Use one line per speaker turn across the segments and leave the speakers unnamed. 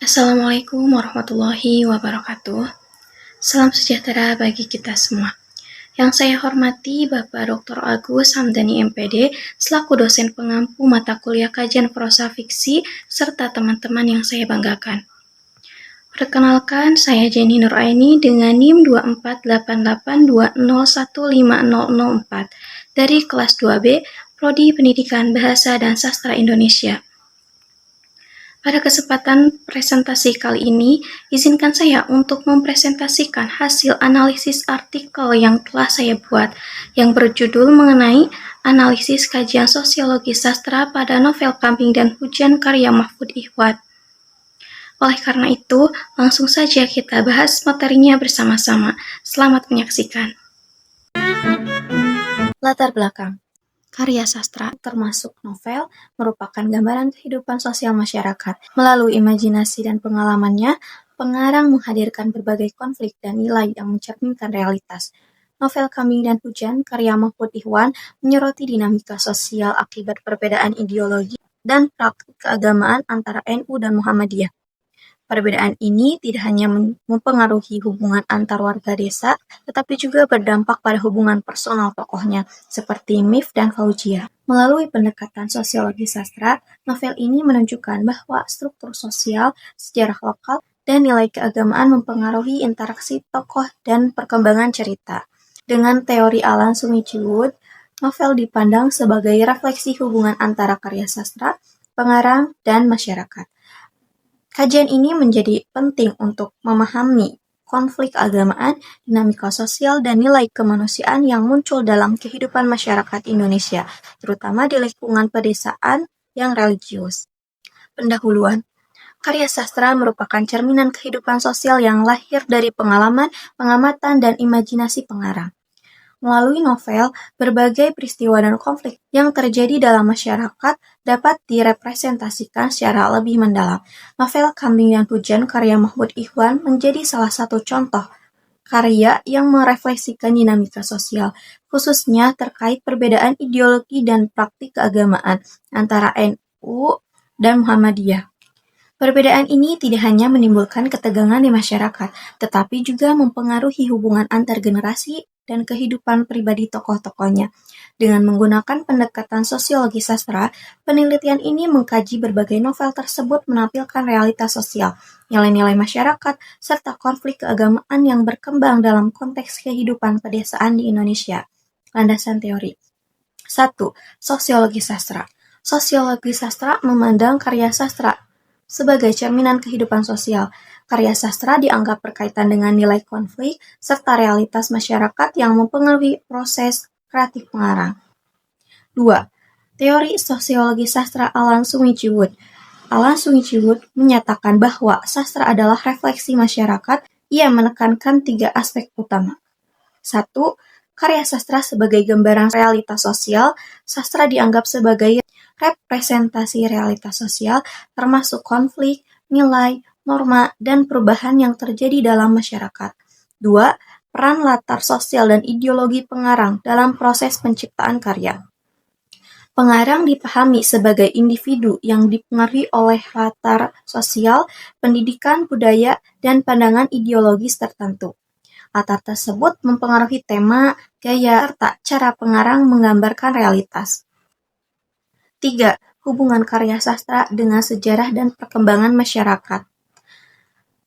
Assalamualaikum warahmatullahi wabarakatuh. Salam sejahtera bagi kita semua. Yang saya hormati Bapak Dr. Agus Hamdani MPD selaku dosen pengampu mata kuliah kajian prosa fiksi serta teman-teman yang saya banggakan. Perkenalkan, saya Jenny Nuraini dengan NIM 248820150004 dari kelas 2B Prodi Pendidikan Bahasa dan Sastra Indonesia. Pada kesempatan presentasi kali ini, izinkan saya untuk mempresentasikan hasil analisis artikel yang telah saya buat, yang berjudul mengenai analisis kajian sosiologi sastra pada novel Kambing dan Hujan karya Mahfud Ihwat. Oleh karena itu, langsung saja kita bahas materinya bersama-sama. Selamat menyaksikan. Latar belakang. Karya sastra, termasuk novel, merupakan gambaran kehidupan sosial masyarakat. Melalui imajinasi dan pengalamannya, pengarang menghadirkan berbagai konflik dan nilai yang mencerminkan realitas. Novel Kambing dan Hujan, karya Mahfud Ihwan, menyoroti dinamika sosial akibat perbedaan ideologi dan praktik keagamaan antara NU dan Muhammadiyah. Perbedaan ini tidak hanya mempengaruhi hubungan antar warga desa, tetapi juga berdampak pada hubungan personal tokohnya, seperti Mif dan Fauzia. Melalui pendekatan sosiologi sastra, novel ini menunjukkan bahwa struktur sosial, sejarah lokal, dan nilai keagamaan mempengaruhi interaksi tokoh dan perkembangan cerita. Dengan teori Alan Sumichwood, novel dipandang sebagai refleksi hubungan antara karya sastra, pengarang, dan masyarakat. Kajian ini menjadi penting untuk memahami konflik keagamaan, dinamika sosial, dan nilai kemanusiaan yang muncul dalam kehidupan masyarakat Indonesia, terutama di lingkungan pedesaan yang religius. Pendahuluan. Karya sastra merupakan cerminan kehidupan sosial yang lahir dari pengalaman, pengamatan, dan imajinasi pengarang. Melalui novel, berbagai peristiwa dan konflik yang terjadi dalam masyarakat dapat direpresentasikan secara lebih mendalam. Novel Kambing dan Hujan karya Mahfud Ihwan menjadi salah satu contoh karya yang merefleksikan dinamika sosial, khususnya terkait perbedaan ideologi dan praktik keagamaan antara NU dan Muhammadiyah. Perbedaan ini tidak hanya menimbulkan ketegangan di masyarakat, tetapi juga mempengaruhi hubungan antar generasi dan kehidupan pribadi tokoh-tokohnya. Dengan menggunakan pendekatan sosiologi sastra, penelitian ini mengkaji berbagai novel tersebut menampilkan realitas sosial, nilai-nilai masyarakat, serta konflik keagamaan yang berkembang dalam konteks kehidupan pedesaan di Indonesia. Landasan teori. 1. Sosiologi sastra. Sosiologi sastra memandang karya sastra sebagai cerminan kehidupan sosial. Karya sastra dianggap berkaitan dengan nilai konflik serta realitas masyarakat yang mempengaruhi proses kreatif pengarang. 2. Teori sosiologi sastra Alan Sumichwood. Alan Sumichwood menyatakan bahwa sastra adalah refleksi masyarakat. Ia menekankan 3 aspek utama. 1. Karya sastra sebagai gambaran realitas sosial. Sastra dianggap sebagai representasi realitas sosial, termasuk konflik, nilai, norma, dan perubahan yang terjadi dalam masyarakat. 2. Peran latar sosial dan ideologi pengarang dalam proses penciptaan karya. Pengarang dipahami sebagai individu yang dipengaruhi oleh latar sosial, pendidikan, budaya, dan pandangan ideologis tertentu. Latar tersebut mempengaruhi tema, gaya, serta cara pengarang menggambarkan realitas. 3. Hubungan karya sastra dengan sejarah dan perkembangan masyarakat.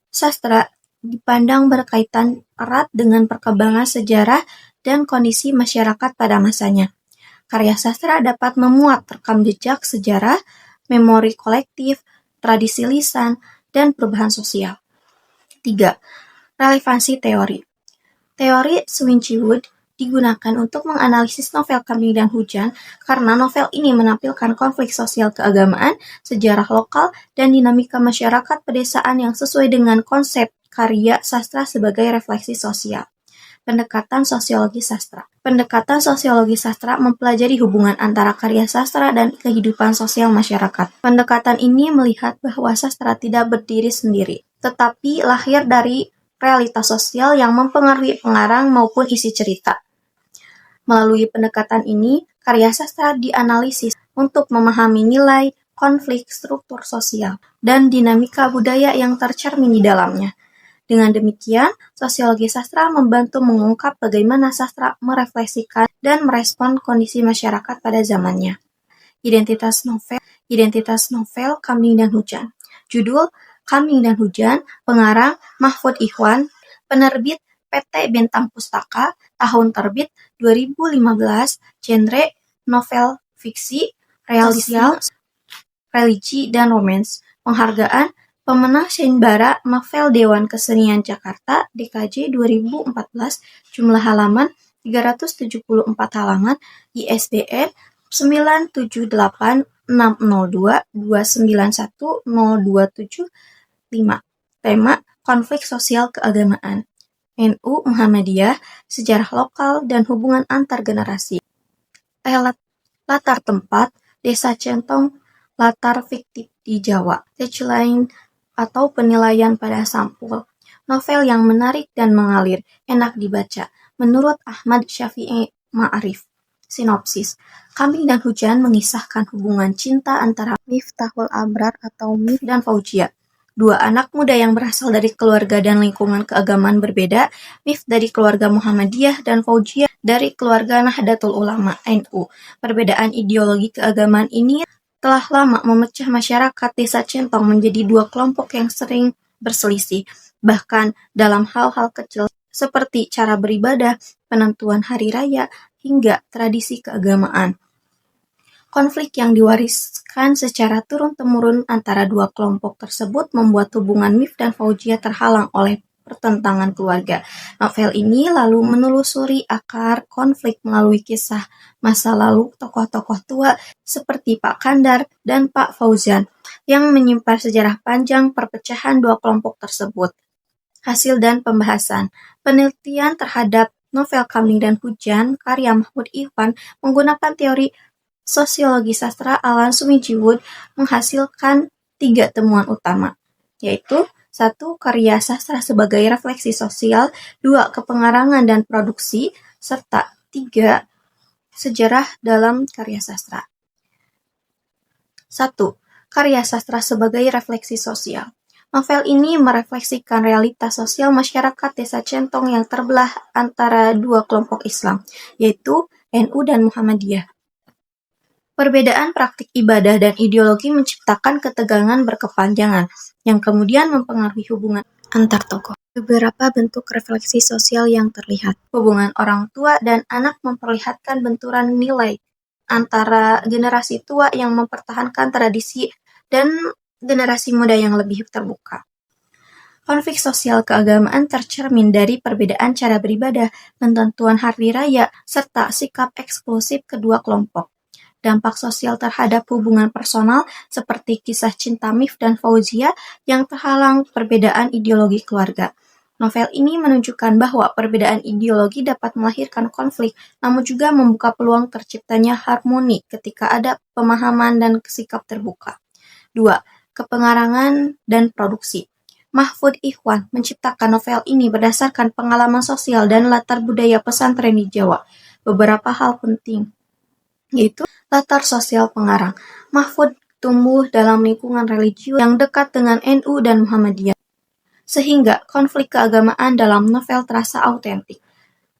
Sastra dipandang berkaitan erat dengan perkembangan sejarah dan kondisi masyarakat pada masanya. Karya sastra dapat memuat rekam jejak sejarah, memori kolektif, tradisi lisan, dan perubahan sosial. 3. Relevansi teori. Teori Sumichwood digunakan untuk menganalisis novel Kambing dan Hujan karena novel ini menampilkan konflik sosial keagamaan, sejarah lokal, dan dinamika masyarakat pedesaan yang sesuai dengan konsep karya sastra sebagai refleksi sosial. Pendekatan sosiologi sastra. Pendekatan sosiologi sastra mempelajari hubungan antara karya sastra dan kehidupan sosial masyarakat. Pendekatan ini melihat bahwa sastra tidak berdiri sendiri, tetapi lahir dari realitas sosial yang mempengaruhi pengarang maupun isi cerita. Melalui pendekatan ini, karya sastra dianalisis untuk memahami nilai, konflik struktur sosial, dan dinamika budaya yang tercermin di dalamnya. Dengan demikian, sosiologi sastra membantu mengungkap bagaimana sastra merefleksikan dan merespon kondisi masyarakat pada zamannya. Identitas novel Kambing dan Hujan. Judul Kambing dan Hujan, pengarang Mahfud Ikhwan, penerbit PT Bentang Pustaka, tahun terbit 2015, genre novel fiksi, realisme, religi, dan romans. Penghargaan pemenang Sayembara Novel Dewan Kesenian Jakarta DKJ 2014, jumlah halaman 374 halaman, ISBN 9786022910275. Tema konflik sosial keagamaan. NU Muhammadiyah, sejarah lokal dan hubungan antar generasi. Latar tempat Desa Centong, latar fiktif di Jawa. Tagline atau penilaian pada sampul. Novel yang menarik dan mengalir, enak dibaca. Menurut Ahmad Syafi'i Ma'arif. Sinopsis. Kambing dan Hujan mengisahkan hubungan cinta antara Miftahul Abrar atau Mif dan Fauzia. Dua anak muda yang berasal dari keluarga dan lingkungan keagamaan berbeda, Mif dari keluarga Muhammadiyah dan Fauzia dari keluarga Nahdlatul Ulama NU. Perbedaan ideologi keagamaan ini telah lama memecah masyarakat Desa Centong menjadi dua kelompok yang sering berselisih, bahkan dalam hal-hal kecil seperti cara beribadah, penentuan hari raya, hingga tradisi keagamaan. Konflik yang diwariskan secara turun-temurun antara dua kelompok tersebut membuat hubungan Mif dan Fauzia terhalang oleh pertentangan keluarga. Novel ini lalu menelusuri akar konflik melalui kisah masa lalu tokoh-tokoh tua seperti Pak Kandar dan Pak Fauzan yang menyimpan sejarah panjang perpecahan dua kelompok tersebut. Hasil dan pembahasan. Penelitian terhadap novel Kambing dan Hujan karya Mahfud Ikhwan menggunakan teori sosiologi sastra Alan Sumijiwood menghasilkan 3 temuan utama, yaitu 1. Karya sastra sebagai refleksi sosial, 2. Kepengarangan dan produksi, serta 3. Sejarah dalam karya sastra. 1. Karya sastra sebagai refleksi sosial. Novel ini merefleksikan realitas sosial masyarakat Desa Centong yang terbelah antara dua kelompok Islam, yaitu NU dan Muhammadiyah. Perbedaan praktik ibadah dan ideologi menciptakan ketegangan berkepanjangan, yang kemudian mempengaruhi hubungan antar tokoh. Beberapa bentuk refleksi sosial yang terlihat. Hubungan orang tua dan anak memperlihatkan benturan nilai antara generasi tua yang mempertahankan tradisi dan generasi muda yang lebih terbuka. Konflik sosial keagamaan tercermin dari perbedaan cara beribadah, penentuan hari raya, serta sikap eksklusif kedua kelompok. Dampak sosial terhadap hubungan personal seperti kisah cinta Mif dan Fauzia yang terhalang perbedaan ideologi keluarga. Novel ini menunjukkan bahwa perbedaan ideologi dapat melahirkan konflik, namun juga membuka peluang terciptanya harmoni ketika ada pemahaman dan sikap terbuka. 2. Kepengarangan dan produksi. Mahfud Ikhwan menciptakan novel ini berdasarkan pengalaman sosial dan latar budaya pesantren di Jawa. Beberapa hal penting, yaitu latar sosial pengarang. Mahfud tumbuh dalam lingkungan religius yang dekat dengan NU dan Muhammadiyah, sehingga konflik keagamaan dalam novel terasa autentik.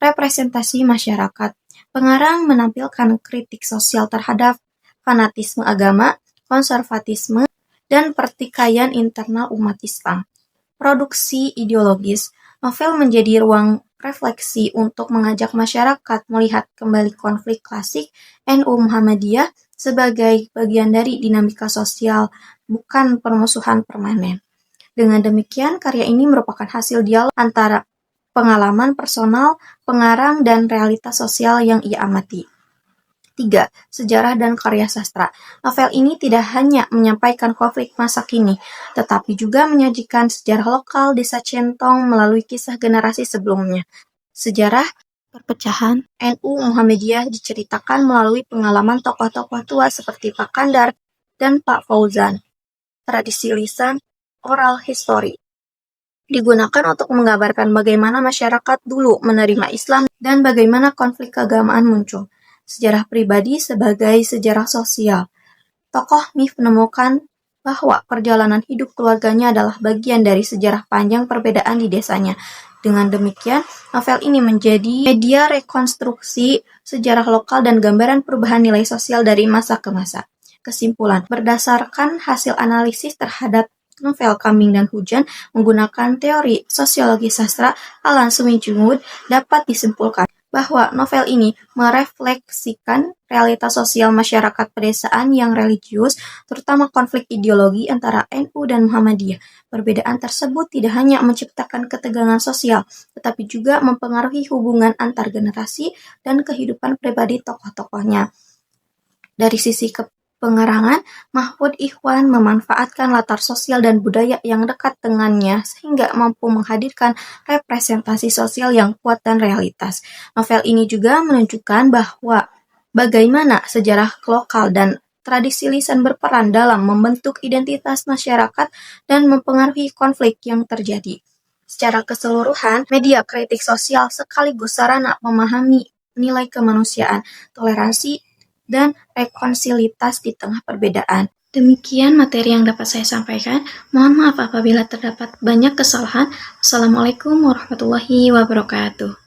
Representasi masyarakat. Pengarang menampilkan kritik sosial terhadap fanatisme agama, konservatisme, dan pertikaian internal umat Islam. Produksi ideologis. Novel menjadi ruang refleksi untuk mengajak masyarakat melihat kembali konflik klasik NU Muhammadiyah sebagai bagian dari dinamika sosial, bukan permusuhan permanen. Dengan demikian, karya ini merupakan hasil dialog antara pengalaman personal, pengarang, dan realitas sosial yang ia amati. 3. Sejarah dan karya sastra. Novel ini tidak hanya menyampaikan konflik masa kini, tetapi juga menyajikan sejarah lokal Desa Centong melalui kisah generasi sebelumnya. Sejarah perpecahan NU Muhammadiyah diceritakan melalui pengalaman tokoh-tokoh tua seperti Pak Kandar dan Pak Fauzan. Tradisi lisan oral history digunakan untuk menggambarkan bagaimana masyarakat dulu menerima Islam dan bagaimana konflik keagamaan muncul. Sejarah pribadi sebagai sejarah sosial. Tokoh Mif menemukan bahwa perjalanan hidup keluarganya adalah bagian dari sejarah panjang perbedaan di desanya. Dengan demikian, novel ini menjadi media rekonstruksi sejarah lokal dan gambaran perubahan nilai sosial dari masa ke masa. Kesimpulan, berdasarkan hasil analisis terhadap novel Kambing dan Hujan menggunakan teori sosiologi sastra Alan Swinjunwood, dapat disimpulkan bahwa novel ini merefleksikan realitas sosial masyarakat pedesaan yang religius, terutama konflik ideologi antara NU dan Muhammadiyah. Perbedaan tersebut tidak hanya menciptakan ketegangan sosial, tetapi juga mempengaruhi hubungan antar generasi dan kehidupan pribadi tokoh-tokohnya. Dari sisi pengerangan, Mahfud Ikhwan memanfaatkan latar sosial dan budaya yang dekat dengannya sehingga mampu menghadirkan representasi sosial yang kuat dan realitas. Novel ini juga menunjukkan bahwa bagaimana sejarah lokal dan tradisi lisan berperan dalam membentuk identitas masyarakat dan mempengaruhi konflik yang terjadi. Secara keseluruhan, media kritik sosial sekaligus sarana memahami nilai kemanusiaan, toleransi, dan rekonsilitas di tengah perbedaan. Demikian materi yang dapat saya sampaikan. Mohon maaf apabila terdapat banyak kesalahan. Assalamualaikum warahmatullahi wabarakatuh.